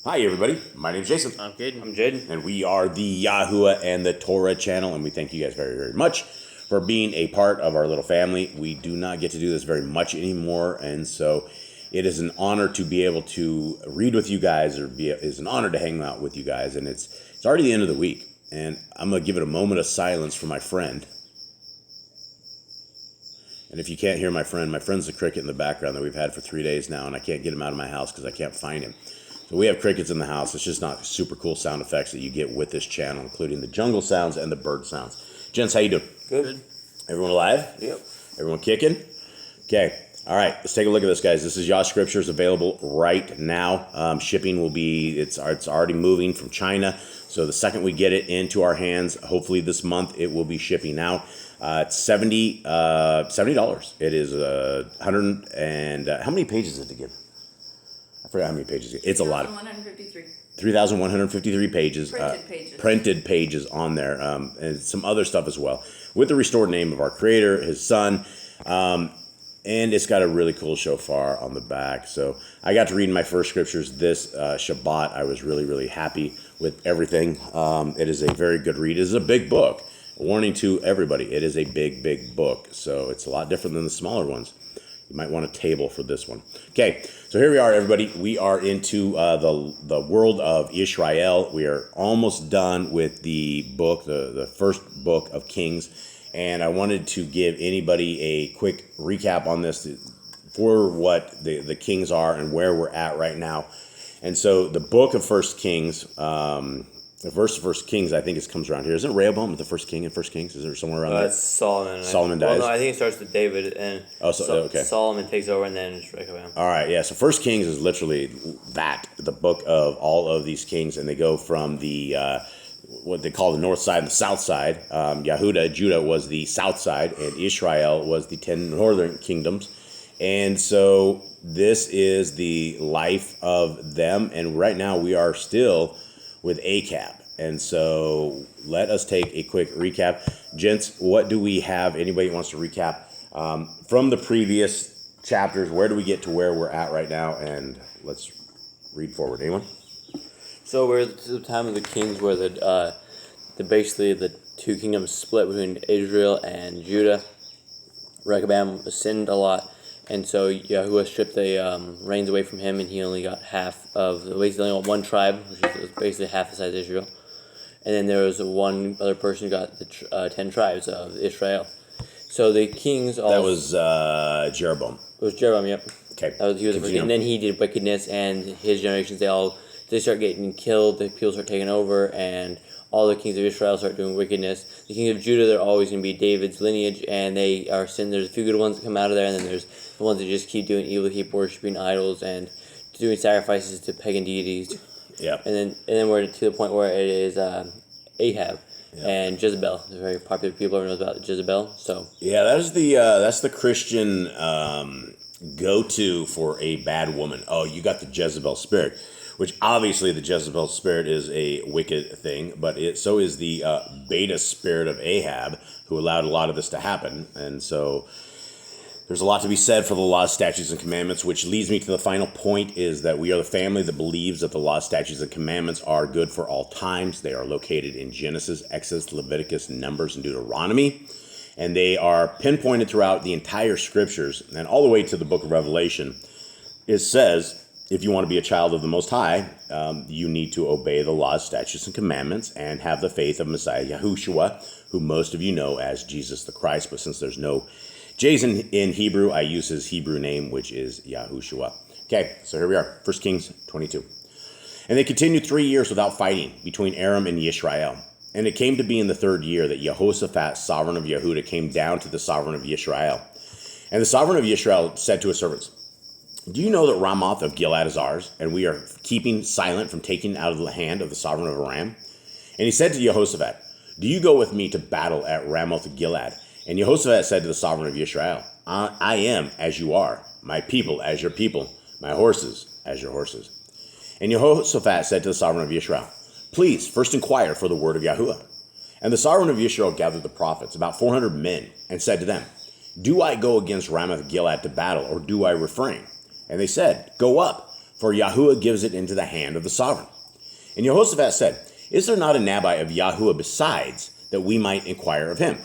Hi, everybody. My name's Jason. I'm Caden. I'm Jaden. And we are the Yahuwah and the Torah channel, and we thank you guys very, very much for being a part of our little family. We do not get to do this very much anymore, and so it is an honor to be able to read with you guys, it's an honor to hang out with you guys, and it's already the end of the week, and I'm going to give it a moment of silence for my friend. And if you can't hear my friend's the cricket in the background that we've had for 3 days now, and I can't get him out of my house because I can't find him. So we have crickets in the house. It's just not super cool sound effects that you get with this channel, including the jungle sounds and the bird sounds. Gents, how you doing? Good. Everyone alive? Yep. Everyone kicking? Okay. All right. Let's take a look at this, guys. This is Yah Scriptures, available right now. Shipping will be, it's already moving from China. So the second we get it into our hands, hopefully this month, it will be shipping out. It's $70. It is 100 and, how many pages is it again? I forgot how many pages. It's a lot. 3,153 pages. Printed pages on there. And some other stuff as well. With the restored name of our creator, his son. And it's got a really cool shofar on the back. So I got to read my first scriptures this Shabbat. I was really, really happy with everything. It is a very good read. It is a big book. A warning to everybody. It is a big, big book. So it's a lot different than the smaller ones. You might want a table for this one. Okay, so here we are, everybody. We are into the world of Israel. We are almost done with the book, the first book of Kings. And I wanted to give anybody a quick recap on this for what the Kings are and where we're at right now. And so the book of First Kings, the verse of First Kings, I think it comes around here. Isn't Rehoboam the first king in First Kings? Is there somewhere around there? That's Solomon. Solomon dies? Well, no, I think it starts with David, and okay. Solomon takes over, and then it's Rehoboam. All right, yeah. So First Kings is literally the book of all of these kings, and they go from the what they call the north side and the south side. Judah was the south side, and Israel was the 10 northern kingdoms. And so this is the life of them, and right now we are still with Achab. And so let us take a quick recap. Gents, what do we have? Anybody wants to recap from the previous chapters? Where do we get to where we're at right now? And let's read forward. Anyone? So we're at the time of the kings where basically the two kingdoms split between Israel and Judah. Rehoboam sinned a lot, and so Yahuwah stripped the reins away from him, and he only got half of, basically only got one tribe, which is basically half the size of Israel. And then there was one other person who got the 10 tribes of Israel. So the kings all... That was Jeroboam. It was Jeroboam, yep. Okay. He was the first, and then he did wickedness, and his generations, they start getting killed, the people start taking over, and all the kings of Israel start doing wickedness. The kings of Judah, they're always going to be David's lineage, and they are sin. There's a few good ones that come out of there, and then there's the ones that just keep doing evil, keep worshiping idols, and doing sacrifices to pagan deities. Yeah. And then we're to the point where it is Ahab and Jezebel. They're very popular. People know about Jezebel. So yeah, that's the Christian go-to for a bad woman. Oh, you got the Jezebel spirit, which obviously the Jezebel spirit is a wicked thing, but so is the beta spirit of Ahab, who allowed a lot of this to happen. And so there's a lot to be said for the laws, statutes, and commandments, which leads me to the final point, is that we are the family that believes that the laws, statutes, and commandments are good for all times. They are located in Genesis, Exodus, Leviticus, Numbers, and Deuteronomy. And they are pinpointed throughout the entire scriptures, and all the way to the book of Revelation. It says, if you want to be a child of the Most High, you need to obey the laws, statutes, and commandments, and have the faith of Messiah Yahushua, who most of you know as Jesus the Christ. But since there's no J's in Hebrew, I use his Hebrew name, which is Yahushua. Okay, so here we are, 1 Kings 22. And they continued 3 years without fighting between Aram and Yisrael. And it came to be in the 3rd year that Jehoshaphat, sovereign of Yehudah, came down to the sovereign of Yisrael. And the sovereign of Yisrael said to his servants, do you know that Ramoth of Gilead is ours, and we are keeping silent from taking out of the hand of the sovereign of Aram? And he said to Jehoshaphat, do you go with me to battle at Ramoth of Gilead? And Jehoshaphat said to the sovereign of Israel, I am as you are, my people as your people, my horses as your horses. And Jehoshaphat said to the sovereign of Israel, please first inquire for the word of Yahuwah. And the sovereign of Israel gathered the prophets, about 400 men, and said to them, do I go against Ramoth Gilead to battle, or do I refrain? And they said, go up, for Yahuwah gives it into the hand of the sovereign. And Jehoshaphat said, is there not a Nabai of Yahuwah besides, that we might inquire of him?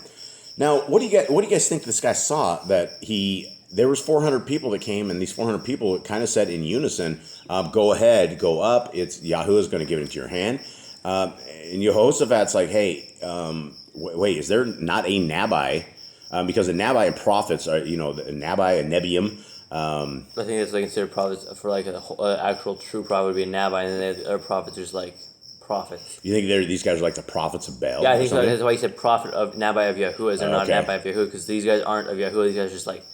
Now, what do you guys think this guy saw? That there was 400 people that came, and these 400 people kind of said in unison, go ahead, go up. It's Yahuwah's going to give it into your hand. And Jehoshaphat's like, hey, wait, is there not a Nabai? Because a Nabai and prophets are, a Nabai, a Nebium. I think it's like considered prophets for like an actual true prophet would be a Nabai, and then other prophets are just like prophets. You think these guys are like the prophets of Baal? Yeah, I think so. That's why he said prophet of Nabai of Yahuwah. They're not Nabai of Yahuwah, because these guys aren't of Yahuwah. These guys are just like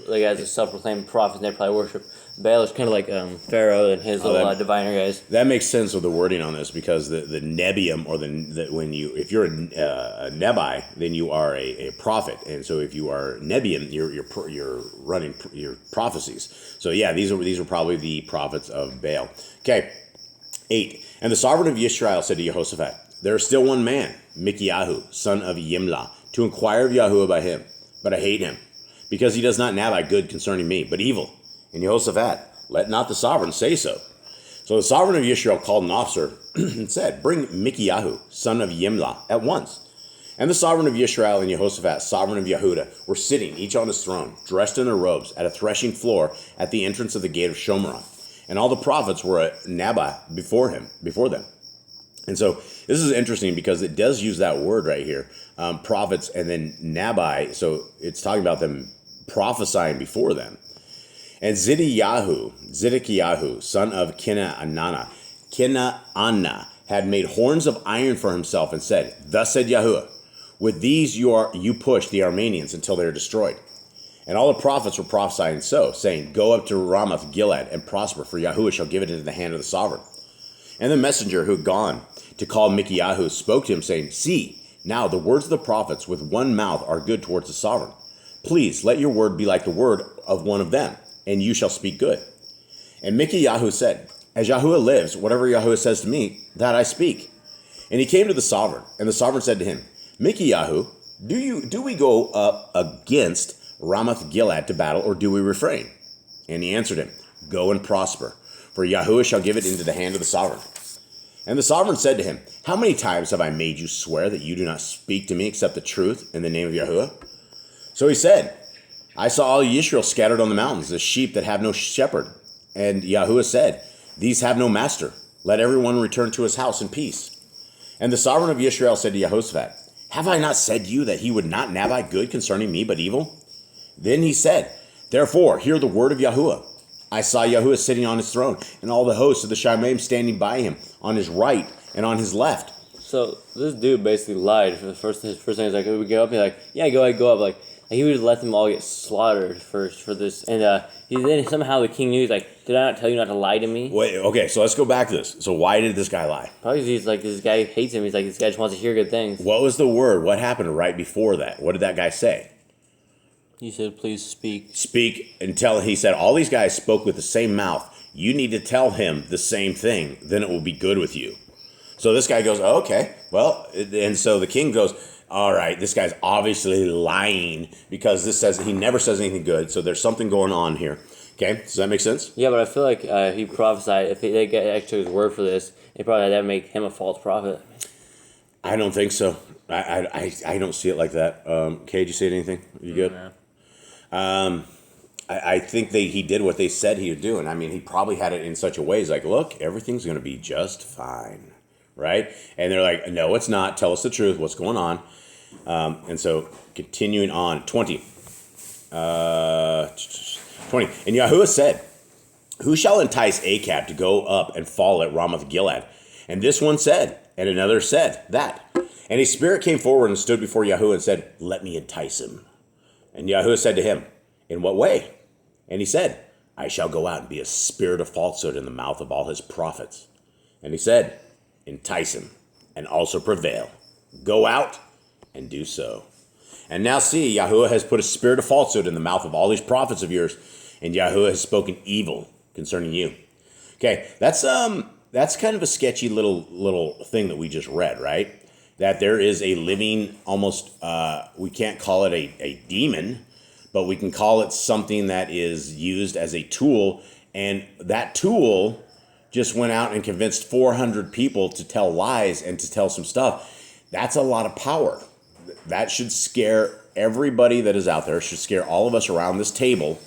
guys are self-proclaimed prophets, and they probably worship Baal. It's kind of like Pharaoh and his little diviner guys. That makes sense with the wording on this, because the Nebium, or if you're a Nebi, then you are a prophet, and so if you are Nebium, you're running your prophecies. So yeah, these are probably the prophets of Baal. Okay, 8. And the sovereign of Yisrael said to Jehoshaphat, there is still one man, Mikiyahu, son of Yimlah, to inquire of Yahuwah by him, but I hate him, because he does not Nabai good concerning me, but evil. And Jehoshaphat, let not the sovereign say so. So the sovereign of Yisrael called an officer and said, bring Mikiyahu, son of Yimlah, at once. And the sovereign of Yisrael and Jehoshaphat, sovereign of Yehuda, were sitting, each on his throne, dressed in their robes, at a threshing floor at the entrance of the gate of Shomerah. And all the prophets were at Nabai before them. And so this is interesting, because it does use that word right here, prophets, and then Nabai. So it's talking about them prophesying before them. And Zedekiyahu, son of Kenaanah, had made horns of iron for himself, and said, thus said Yahuwah, with these you push the Armenians until they are destroyed. And all the prophets were prophesying so, saying, go up to Ramoth Gilead and prosper, for Yahuwah shall give it into the hand of the sovereign. And the messenger who had gone to call Mikiyahu spoke to him, saying, see, now the words of the prophets with one mouth are good towards the sovereign. Please let your word be like the word of one of them, and you shall speak good. And Mikiyahu said, as Yahuwah lives, whatever Yahuwah says to me, that I speak. And he came to the sovereign, and the sovereign said to him, Mikiyahu, do we go up against Ramoth Gilead to battle, or do we refrain? And he answered him, go and prosper, for Yahuwah shall give it into the hand of the sovereign. And the sovereign said to him, how many times have I made you swear that you do not speak to me except the truth in the name of Yahuwah? So he said, I saw all Yisrael scattered on the mountains, as sheep that have no shepherd. And Yahuwah said, these have no master. Let everyone return to his house in peace. And the sovereign of Yisrael said to Jehoshaphat, have I not said to you that he would not Nabai good concerning me, but evil? Then he said, therefore, hear the word of Yahuwah. I saw Yahuwah sitting on his throne, and all the hosts of the Shamaim standing by him, on his right and on his left. So this dude basically lied. For the first thing is like, we go up, he's like, yeah, go ahead, go up. Like he would let them all get slaughtered first for this. And then somehow the king knew, he's like, did I not tell you not to lie to me? Wait, okay, so let's go back to this. So why did this guy lie? Probably he's like, this guy hates him. He's like, this guy just wants to hear good things. What was the word? What happened right before that? What did that guy say? He said, please speak. Speak until he said, all these guys spoke with the same mouth. You need to tell him the same thing. Then it will be good with you. So this guy goes, oh, okay, well, and so the king goes, all right, this guy's obviously lying, because this says he never says anything good. So there's something going on here. Okay, does that make sense? Yeah, but I feel like he prophesied. If they get actually his word for this, they probably had to make him a false prophet. I don't think so. I don't see it like that. Kay, did you say anything? You good? No. I think he did what they said he would do. And I mean, he probably had it in such a way. He's like, look, everything's going to be just fine. Right? And they're like, no, it's not. Tell us the truth. What's going on? And so continuing on, 20. 20. And Yahuwah said, who shall entice Achab to go up and fall at Ramoth Gilead? And this one said, and another said that. And a spirit came forward and stood before Yahuwah and said, let me entice him. And Yahuwah said to him, in what way? And he said, I shall go out and be a spirit of falsehood in the mouth of all his prophets. And he said, entice him and also prevail. Go out and do so. And now see, Yahuwah has put a spirit of falsehood in the mouth of all these prophets of yours, and Yahuwah has spoken evil concerning you. Okay, that's kind of a sketchy little thing that we just read, right? That there is a living, almost, we can't call it a demon, but we can call it something that is used as a tool And that tool just went out and convinced 400 people to tell lies and to tell some stuff. That's a lot of power. That should scare everybody that is out there. It should scare all of us around this table,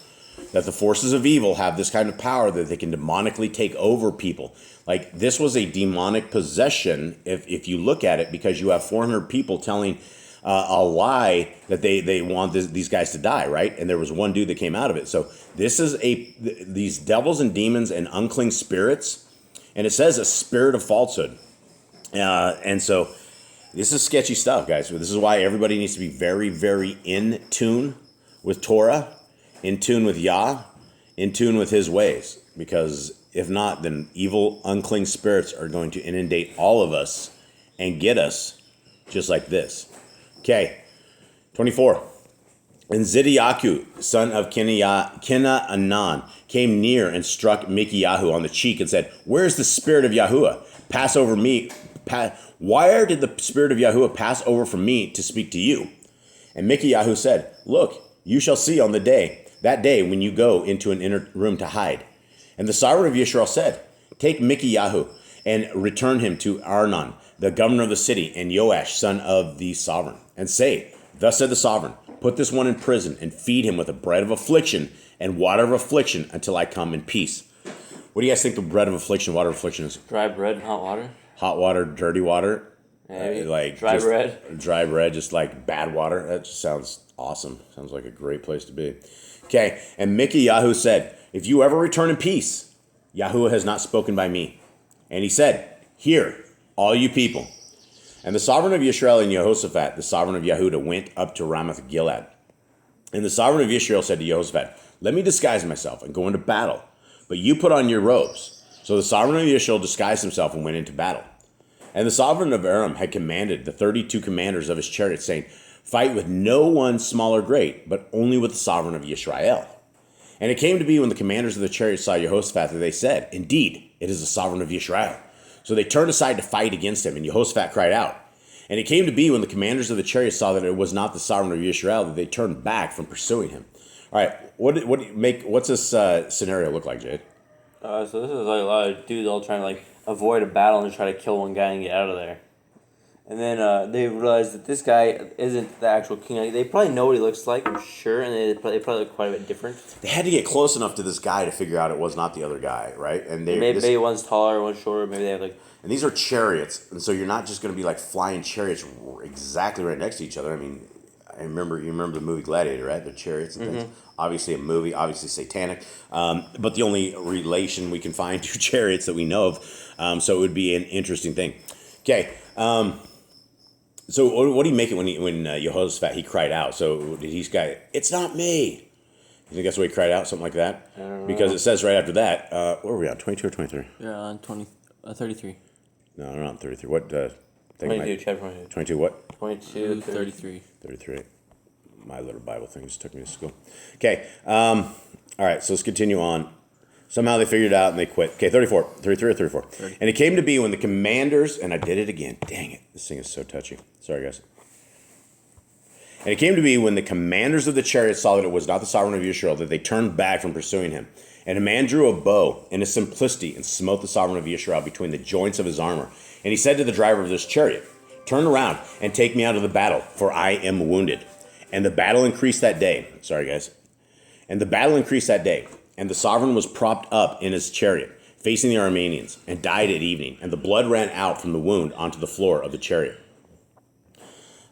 that the forces of evil have this kind of power that they can demonically take over people. Like, this was a demonic possession, if you look at it, because you have 400 people telling a lie that they want these guys to die, right? And there was one dude that came out of it. So this is these devils and demons and unclean spirits, and it says a spirit of falsehood. And so this is sketchy stuff, guys. This is why everybody needs to be very, very in tune with Torah, in tune with Yah, in tune with his ways. Because if not, then evil, unclean spirits are going to inundate all of us and get us just like this. Okay, 24. And Zidiaku, son of Kenaanan, came near and struck Mikiyahu on the cheek and said, "Where's the spirit of Yahuwah? Pass over me. Why did the spirit of Yahuwah pass over from me to speak to you?" And Mikiyahu said, "Look, you shall see on that day when you go into an inner room to hide." And the sovereign of Yisrael said, "Take Mikiyahu and return him to Arnon, the governor of the city, and Joash, son of the sovereign, and say, thus said the sovereign, put this one in prison and feed him with the bread of affliction and water of affliction until I come in peace." What do you guys think the bread of affliction, water of affliction is? Dry bread and hot water. Hot water, dirty water, like dry bread. Dry bread, just like bad water. That just sounds awesome. Sounds like a great place to be. Okay, and Mikiyahu said, "If you ever return in peace, Yahuwah has not spoken by me." And he said, "Hear, all you people." And the sovereign of Yisrael and Jehoshaphat, the sovereign of Yehuda, went up to Ramoth Gilead. And the sovereign of Israel said to Jehoshaphat, "Let me disguise myself and go into battle, but you put on your robes." So the sovereign of Israel disguised himself and went into battle. And the sovereign of Aram had commanded the 32 commanders of his chariots, saying, "Fight with no one small or great, but only with the sovereign of Yisrael." And it came to be when the commanders of the chariots saw Jehoshaphat that they said, "Indeed, it is the sovereign of Yisrael." So they turned aside to fight against him, and Jehoshaphat cried out. And it came to be when the commanders of the chariots saw that it was not the sovereign of Yisrael that they turned back from pursuing him. All right, what's this scenario look like, Jade? So this is like a lot of dudes all trying to like avoid a battle and try to kill one guy and get out of there. And then they realize that this guy isn't the actual king. Like, they probably know what he looks like, I'm sure, and they probably look quite a bit different. They had to get close enough to this guy to figure out it was not the other guy, right? And maybe one's taller, one's shorter. Maybe they have like. And these are chariots, and so you're not just going to be like flying chariots exactly right next to each other. I mean, you remember the movie Gladiator, right? The chariots and things. Obviously a movie, obviously satanic, but the only relation we can find to chariots that we know of. So it would be an interesting thing. Okay. So what do you make it when Jehoshaphat, he cried out? So he's got, "It's not me." You think that's what he cried out, something like that? I don't know. Because it says right after that, what were we on, 22 or 23? Yeah, on 33. No, we're not on 33. What? 22, chapter 22. 22 what? 22, 33. 33. My little Bible thing just took me to school. Okay. All right, so let's continue on. Somehow they figured it out and they quit. Okay, 34. 33 or 34. 30. And it came to be when the commanders, and I did it again. Dang it. This thing is so touchy. Sorry, guys. And it came to be when the commanders of the chariots saw that it was not the sovereign of Israel that they turned back from pursuing him. And a man drew a bow in his simplicity and smote the sovereign of Israel between the joints of his armor. And he said to the driver of this chariot, "Turn around and take me out of the battle, for I am wounded." And the battle increased that day. Sorry, guys. And the battle increased that day. And the sovereign was propped up in his chariot, facing the Arameans, and died at evening. And the blood ran out from the wound onto the floor of the chariot.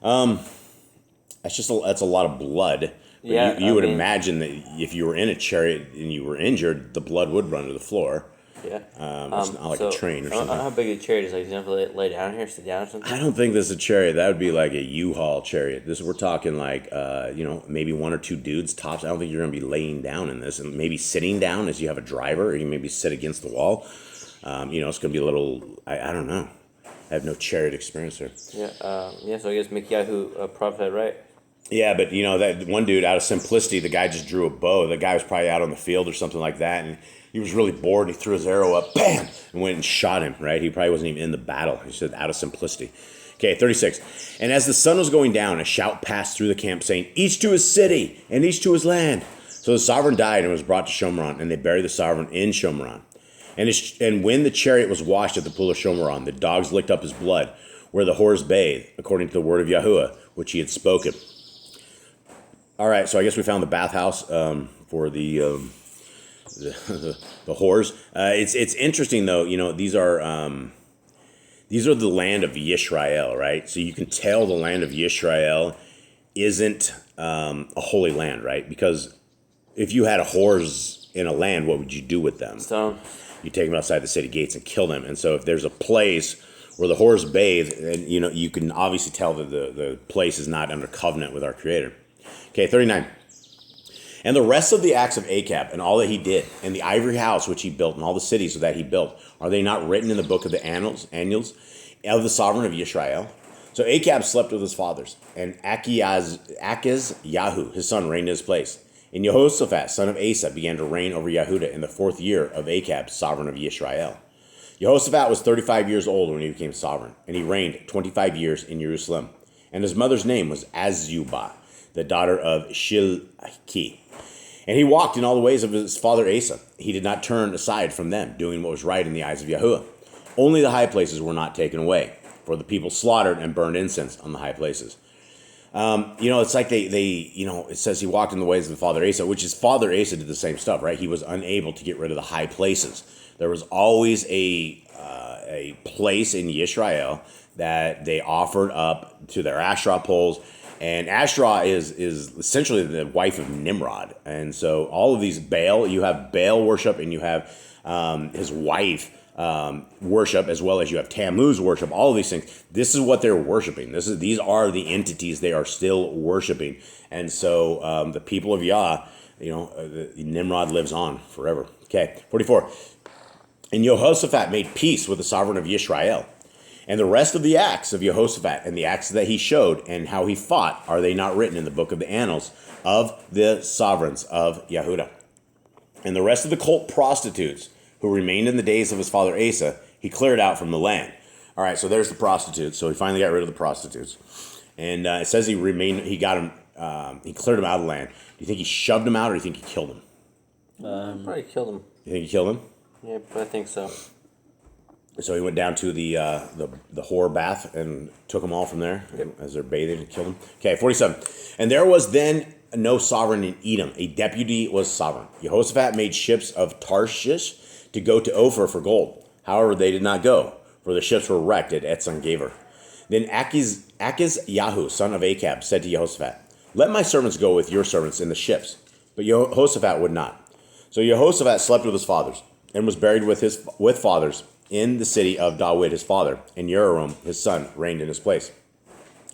That's a lot of blood. But Yeah, you would imagine that if you were in a chariot and you were injured, the blood would run to the floor. Yeah. It's not like a train or I don't know something. how big a chariot is. Like, you have to lay down here, sit down or something? I don't think this is a chariot. That would be like a U-Haul chariot. We're talking like, maybe one or two dudes tops. I don't think you're going to be laying down in this, and maybe sitting down as you have a driver, or you maybe sit against the wall. It's going to be a little. I don't know. I have no chariot experience there. Yeah. So I guess Mikiyahu prophesied right. Yeah, but that one dude, out of simplicity, the guy just drew a bow. The guy was probably out on the field or something like that, and he was really bored. And he threw his arrow up, bam, and went and shot him. Right? He probably wasn't even in the battle. He said out of simplicity. Okay, 36. And as the sun was going down, a shout passed through the camp, saying, "Each to his city and each to his land." So the sovereign died and was brought to Shomron, and they buried the sovereign in Shomron. And when the chariot was washed at the pool of Shomron, the dogs licked up his blood, where the whores bathed, according to the word of Yahuwah, which he had spoken. All right, so I guess we found the bathhouse for the whores. It's interesting though. These are the land of Yisrael, right? So you can tell the land of Yisrael isn't a holy land, right? Because if you had a whores in a land, what would you do with them? So You take them outside the city gates and kill them. And so if there's a place where the whores bathe, and you can obviously tell that the place is not under covenant with our Creator. Okay, 39. And the rest of the acts of Achab and all that he did, and the ivory house which he built, and all the cities that he built, are they not written in the book of the annals of the sovereign of Yisrael? So Achab slept with his fathers, and Achiz Yahu, his son, reigned in his place. And Jehoshaphat, son of Asa, began to reign over Yehuda in the 4th year of Achab, sovereign of Yisrael. Jehoshaphat was 35 years old when he became sovereign, and he reigned 25 years in Jerusalem. And his mother's name was Azubah, the daughter of Shilhi. And he walked in all the ways of his father Asa. He did not turn aside from them, doing what was right in the eyes of Yahuwah. Only the high places were not taken away, for the people slaughtered and burned incense on the high places. It's like it says he walked in the ways of the father Asa, which is father Asa did the same stuff, right? He was unable to get rid of the high places. There was always a place in Yisrael that they offered up to their Asherah poles. And Asherah is essentially the wife of Nimrod. And so all of these you have Baal worship, and you have his wife worship, as well as you have Tammuz worship, all of these things. This is what they're worshiping. These are the entities they are still worshiping. And so the people of Yah, Nimrod lives on forever. Okay, 44. And Jehoshaphat made peace with the sovereign of Yisrael. And the rest of the acts of Jehoshaphat and the acts that he showed and how he fought, are they not written in the book of the annals of the sovereigns of Yehuda? And the rest of the cult prostitutes who remained in the days of his father Asa, he cleared out from the land. All right, so there's the prostitutes. So he finally got rid of the prostitutes. And it says he cleared them out of the land. Do you think he shoved them out, or do you think he killed them? Probably killed him. You think he killed them? Yeah, but I think so. So he went down to the whore bath and took them all from there as they're bathing and killed them. Okay, 47. And there was then no sovereign in Edom. A deputy was sovereign. Jehoshaphat made ships of Tarshish to go to Ophir for gold. However, they did not go, for the ships were wrecked at Etzon Gaver. Then Achiz Yahu, son of Achab, said to Jehoshaphat, "Let my servants go with your servants in the ships." But Jehoshaphat would not. So Jehoshaphat slept with his fathers, and was buried with fathers in the city of David his father, and Jehoram his son reigned in his place.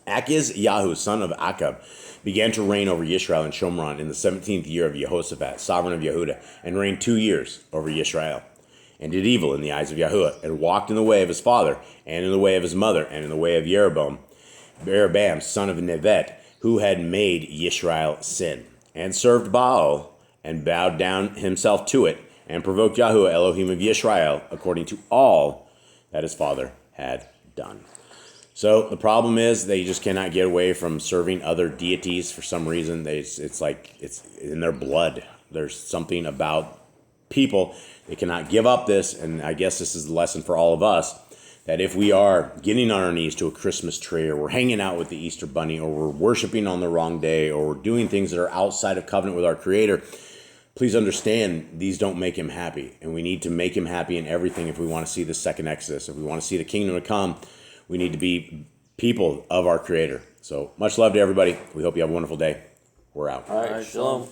Achiz Yahu, son of Achab, began to reign over Yisrael and Shomron in the 17th year of Jehoshaphat, sovereign of Yehuda, and reigned 2 years over Yisrael, and did evil in the eyes of Yahuwah, and walked in the way of his father, and in the way of his mother, and in the way of Jeroboam, son of Nevet, who had made Yisrael sin, and served Baal, and bowed down himself to it, and provoked Yahuwah Elohim of Yisrael, according to all that his father had done. So the problem is they just cannot get away from serving other deities for some reason. It's like it's in their blood. There's something about people. They cannot give up this, and I guess this is the lesson for all of us, that if we are getting on our knees to a Christmas tree, or we're hanging out with the Easter Bunny, or we're worshiping on the wrong day, or we're doing things that are outside of covenant with our Creator, please understand, these don't make him happy. And we need to make him happy in everything if we want to see the second Exodus. If we want to see the kingdom to come, we need to be people of our Creator. So much love to everybody. We hope you have a wonderful day. We're out. All right, shalom.